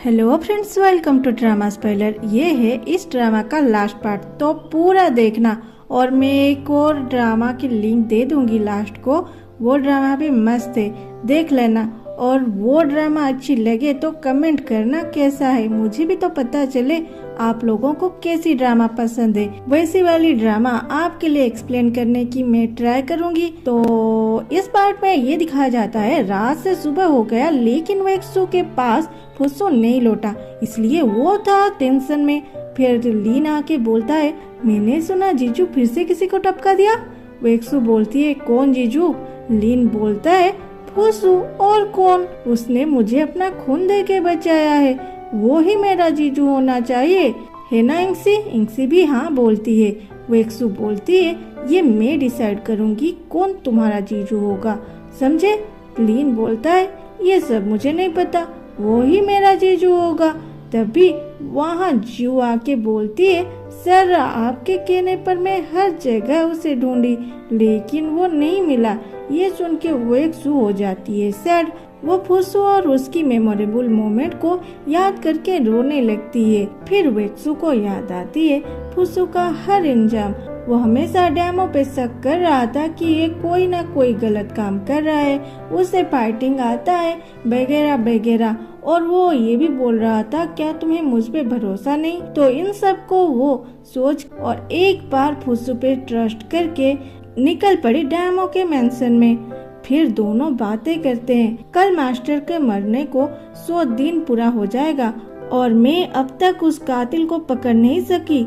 Hello friends, welcome to drama spoiler. ये है इस ड्रामा का लास्ट पार्ट, तो पूरा देखना। और मैं एक और ड्रामा की लिंक दे दूंगी लास्ट को, वो ड्रामा भी मस्त है, देख लेना। और वो ड्रामा अच्छी लगे तो कमेंट करना कैसा है, मुझे भी तो पता चले आप लोगों को कैसी ड्रामा पसंद है। वैसी वाली ड्रामा आपके लिए एक्सप्लेन करने की मैं ट्राई करूंगी। तो इस पार्ट में ये दिखाया जाता है रात से सुबह हो गया लेकिन वेक्सू के पास फुस्सू नहीं लौटा, इसलिए वो था टेंशन में। फिर लीन आके बोलता है, मैंने सुना जीजू फिर से किसी को टपका दिया। वेक्सू बोलती है, कौन जीजू? लीन बोलता है, फुस्सू, और कौन? उसने मुझे अपना खून दे के बचाया है, वो ही मेरा जीजू होना चाहिए, है ना इंक्सी? इंक्सी भी हाँ बोलती है। वेक्सू बोलती है, ये मैं डिसाइड करूंगी कौन तुम्हारा जीजू होगा, समझे? लीन बोलता है, ये सब मुझे नहीं पता, वो ही मेरा जीजू होगा। तभी वहाँ जू आके बोलती है, सर आपके कहने पर मैं हर जगह उसे ढूंढी लेकिन वो नहीं मिला। ये सुन के वेक्सू हो जाती है सैड। वो फुस्सू और उसकी मेमोरेबल मोमेंट को याद करके रोने लगती है। फिर वेक्सू को याद आती है फुस्सू का हर इंजाम। वो हमेशा डैमो पे शक कर रहा था कि ये कोई ना कोई गलत काम कर रहा है, उसे फाइटिंग आता है वगैरह वगैरह। और वो ये भी बोल रहा था, क्या तुम्हें मुझ पे भरोसा नहीं? तो इन सब को वो सोच और एक बार फुस्सू पे ट्रस्ट करके निकल पड़ी डैमो के मेंशन में। फिर दोनों बातें करते हैं। कल मास्टर के मरने को 100 दिन पूरा हो जाएगा और मैं अब तक उस कातिल को पकड़ नहीं सकी।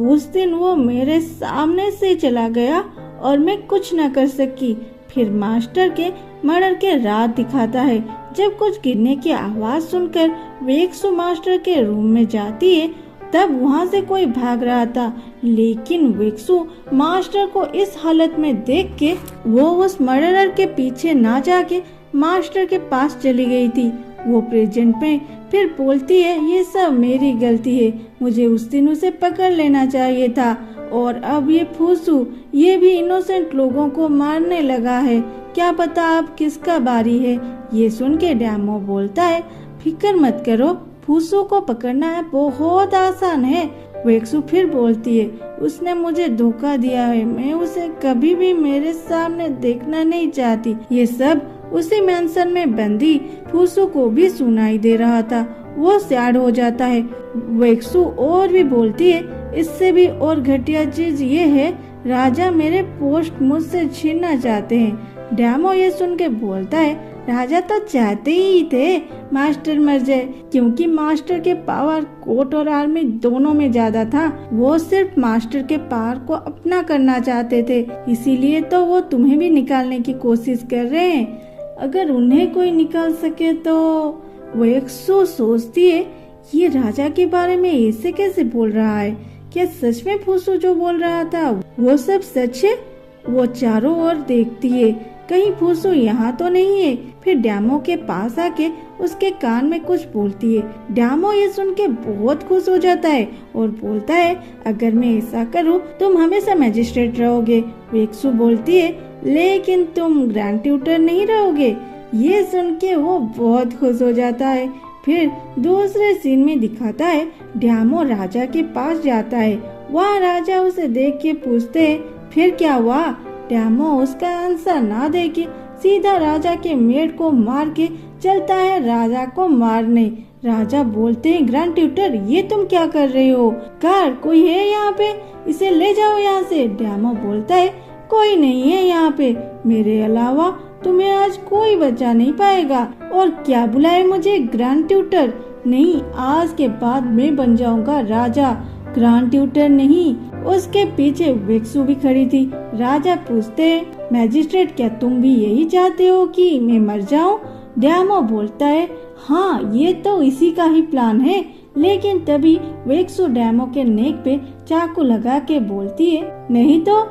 उस दिन वो मेरे सामने से चला गया और मैं कुछ न कर सकी। फिर मास्टर के मर्डर के रात दिखाता है, जब कुछ गिरने की आवाज सुनकर वेक्सू मास्टर के रूम में जाती है, तब वहाँ से कोई भाग रहा था। लेकिन वेक्सू मास्टर को इस हालत में देख के वो उस मर्डरर के पीछे ना जाके मास्टर के पास चली गई थी। वो प्रेजेंट में फिर बोलती है, ये सब मेरी गलती है, मुझे उस दिन उसे पकड़ लेना चाहिए था। और अब ये फुस्सू ये भी इनोसेंट लोगों को मारने लगा है, क्या पता अब किसका बारी है। ये सुन के डैमो बोलता है, फिक्र मत करो, फुस्सू को पकड़ना है बहुत आसान है। वेक्सू फिर बोलती है, उसने मुझे धोखा दिया है, मैं उसे कभी भी मेरे सामने देखना नहीं चाहती। ये सब उसी मेंशन में बंदी फुस्सू को भी सुनाई दे रहा था। वो सैड हो जाता है। वेक्सू और भी बोलती है, इससे भी और घटिया चीज ये है, राजा मेरे पोस्ट मुझसे छीनना चाहते हैं। डैमो ये सुन के बोलता है, राजा तो चाहते ही थे मास्टर मर जाए, क्योंकि मास्टर के पावर कोर्ट और आर्मी दोनों में ज्यादा था। वो सिर्फ मास्टर के पावर को अपना करना चाहते थे, इसीलिए तो वो तुम्हें भी निकालने की कोशिश कर रहे हैं। अगर उन्हें कोई निकाल सके तो। वेक्सू सोचती है, ये राजा के बारे में ऐसे कैसे बोल रहा है? क्या सच में फुस्सू जो बोल रहा था वो सब सच है? वो चारों ओर देखती है, कहीं फुस्सू यहाँ तो नहीं है। फिर डैमो के पास आके उसके कान में कुछ बोलती है। डैमो ये सुन के बहुत खुश हो जाता है और बोलता है, अगर मैं ऐसा करूँ तुम हमेशा मैजिस्ट्रेट रहोगे। वेक्सू बोलती है, लेकिन तुम ग्रैंड ट्यूटर नहीं रहोगे। ये सुन के वो बहुत खुश हो जाता है। फिर दूसरे सीन में दिखाता है, डैमो राजा के पास जाता है। वहाँ राजा उसे देख के पूछते हैं, फिर क्या हुआ? डैमो उसका आंसर ना देके सीधा राजा के मेड को मार के चलता है राजा को मारने। राजा बोलते हैं, ग्रैंड ट्यूटर ये तुम क्या कर रहे हो? कार कोई है यहाँ पे, इसे ले जाओ यहाँ से। डैमो बोलता है, कोई नहीं है यहाँ पे, मेरे अलावा तुम्हें आज कोई बचा नहीं पाएगा। और क्या बुलाए मुझे ग्रैंड ट्यूटर? नहीं, आज के बाद मैं बन जाऊंगा राजा, ग्रैंड ट्यूटर नहीं। उसके पीछे वेक्सू भी खड़ी थी। राजा पूछते हैं, मैजिस्ट्रेट क्या तुम भी यही चाहते हो कि मैं मर जाऊं? डैमो बोलता है, हाँ ये तो इसी का ही प्लान है। लेकिन तभी वेक्सू डैमो के नेक पे चाकू लगा के बोलती है, नहीं तो।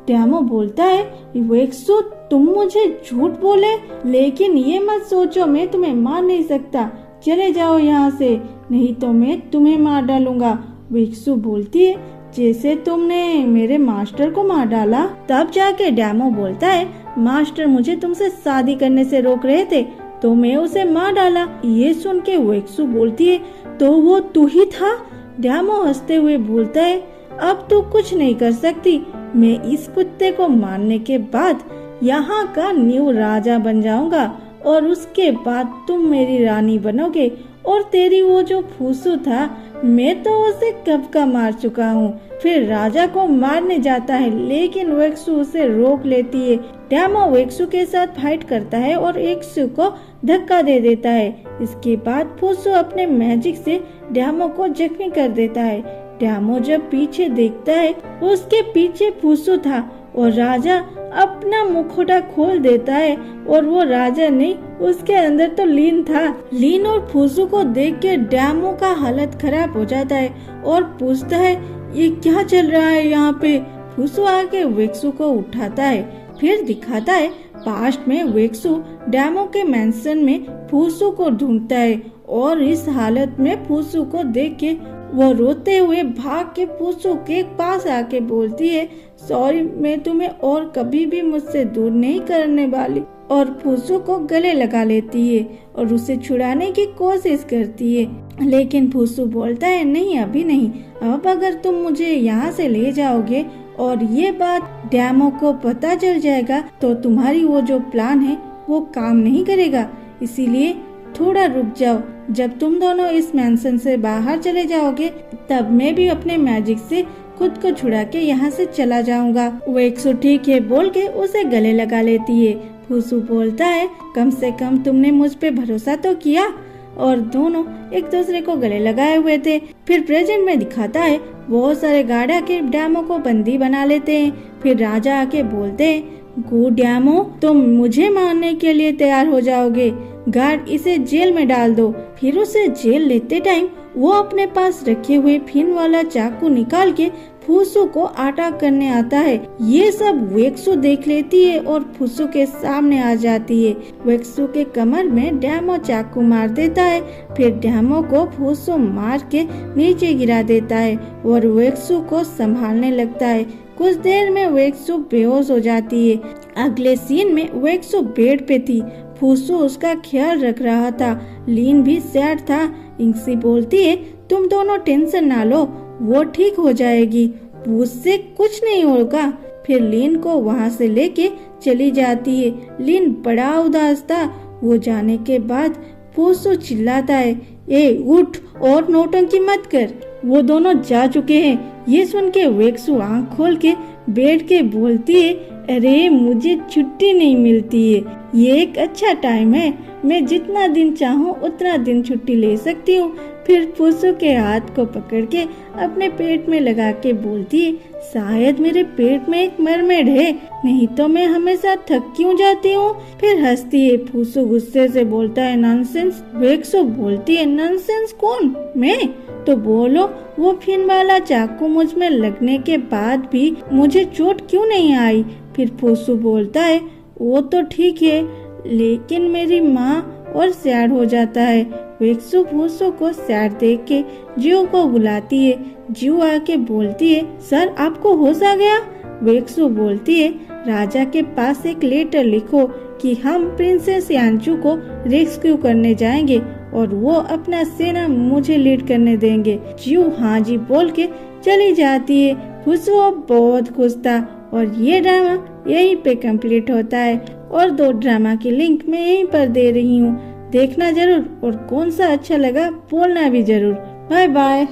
डैमो बोलता है, वेक्सू तुम मुझे झूठ बोले, लेकिन ये मत सोचो मैं तुम्हें मार नहीं सकता, चले जाओ यहाँ से, नहीं तो मैं तुम्हें मार डालूंगा। वेक्सू बोलती है, जैसे तुमने मेरे मास्टर को मार डाला। तब जाके डैमो बोलता है, मास्टर मुझे तुमसे शादी करने से रोक रहे थे, तो मैं उसे मार डाला। ये सुन के वेक्सु बोलती है, तो वो तू ही था? ड्यामो हंसते हुए बोलता है, अब तू कुछ नहीं कर सकती। मैं इस कुत्ते को मारने के बाद यहाँ का न्यू राजा बन जाऊंगा और उसके बाद तुम मेरी रानी बनोगे। और तेरी वो जो फूसू था, मैं तो उसे कब का मार चुका हूँ। फिर राजा को मारने जाता है, लेकिन वेक्सु उसे रोक लेती है। ड्यामो वेक्सु के साथ फाइट करता है और वेक्सु को धक्का दे देता है। इसके बाद फूसू अपने मैजिक से ड्यामो को जख्मी कर देता है। ड्यामो जब पीछे देखता है, उसके पीछे फूसू था और राजा अपना मुखौटा खोल देता है और वो राजा नहीं, उसके अंदर तो लीन था। लीन और फूसू को देख के ड्यामो का हालत खराब हो जाता है और पूछता है, ये क्या चल रहा है यहाँ पे? फूसू आके वेक्सु को उठाता है, फिर दिखाता है पास्ट में वेक्सु ड्यामो के मैंशन में फूसू को ढूंढता है और इस हालत में फूसू को देख के वो रोते हुए भाग के फूसू के पास आके बोलती है, सॉरी, मैं तुम्हें और कभी भी मुझसे दूर नहीं करने वाली। और फूसू को गले लगा लेती है और उसे छुड़ाने की कोशिश करती है, लेकिन फूसू बोलता है, नहीं अभी नहीं, अब अगर तुम मुझे यहाँ से ले जाओगे और ये बात ड्यामो को पता चल जाएगा तो तुम्हारी वो जो प्लान है वो काम नहीं करेगा। इसीलिए थोड़ा रुक जाओ, जब तुम दोनों इस मैंशन से बाहर चले जाओगे तब मैं भी अपने मैजिक से खुद को छुड़ा के यहाँ से चला जाऊंगा। वेक्सु ठीक है बोल के उसे गले लगा लेती है। फूसू बोलता है, कम से कम तुमने मुझ पे भरोसा तो किया। और दोनों एक दूसरे को गले लगाए हुए थे। फिर प्रेजेंट में दिखाता है, बहुत सारे गार्ड आके ड्यामो को बंदी बना लेते हैं। फिर राजा आके बोलते हैं, गुड ड्यामो, तुम मुझे मारने के लिए तैयार हो जाओगे, गार्ड इसे जेल में डाल दो। फिर उसे जेल लेते टाइम वो अपने पास रखे हुए फिन वाला चाकू निकाल के फूसू को अटैक करने आता है। ये सब वेक्सु देख लेती है और फूसू के सामने आ जाती है। वेक्सु के कमर में ड्यामो चाकू मार देता है। फिर ड्यामो को फूसू मार के नीचे गिरा देता है और वेक्सु को संभालने लगता है। कुछ देर में वेक्सु बेहोश हो जाती है। अगले सीन में वेक्सु बेड पे थी। फूसू उसका ख्याल रख रहा था। लीन भी सैड था। इंक्सी बोलती है, तुम दोनों टेंशन ना लो, वो ठीक हो जाएगी, उससे कुछ नहीं होगा। फिर लीन को वहाँ से लेके चली जाती है। लीन बड़ा उदास था। वो जाने के बाद फूसू चिल्लाता है, ए उठ और नौटंकी मत कर, वो दोनों जा चुके हैं। ये सुन के वेक्सु आँख खोल के बैठ के बोलती है, अरे मुझे छुट्टी नहीं मिलती है, ये एक अच्छा टाइम है, मैं जितना दिन चाहूँ उतना दिन छुट्टी ले सकती हूँ। फिर फूसू के हाथ को पकड़ के अपने पेट में लगा के बोलती है, शायद मेरे पेट में एक मरमेड है, नहीं तो मैं हमेशा थक क्यों जाती हूँ। फिर हंसती है। फूसू गुस्से से बोलता है, नॉनसेंस। वेक्सु बोलती है, नॉनसेंस कौन, मैं? तो बोलो, वो फिन वाला चाकू मुझ में लगने के बाद भी मुझे चोट क्यों नहीं आई? फिर फूसू बोलता है, वो तो ठीक है, लेकिन मेरी माँ। और सैड हो जाता है। वेक्सु फूसू को सैड देख के जियो को बुलाती है। जियो आके बोलती है, सर आपको होश आ गया? वेक्सु बोलती है, राजा के पास एक लेटर लिखो कि हम प्रिंसेस यांचू को रेस्क्यू करने जाएंगे और वो अपना सेना मुझे लीड करने देंगे। जियो हाँ जी बोल के चली जाती है। फूसू बहुत खुश था। और ये ड्रामा यहीं पे कंप्लीट होता है। और 2 ड्रामा की लिंक मैं यहीं पर दे रही हूँ, देखना जरूर। और कौन सा अच्छा लगा बोलना भी जरूर। Bye bye.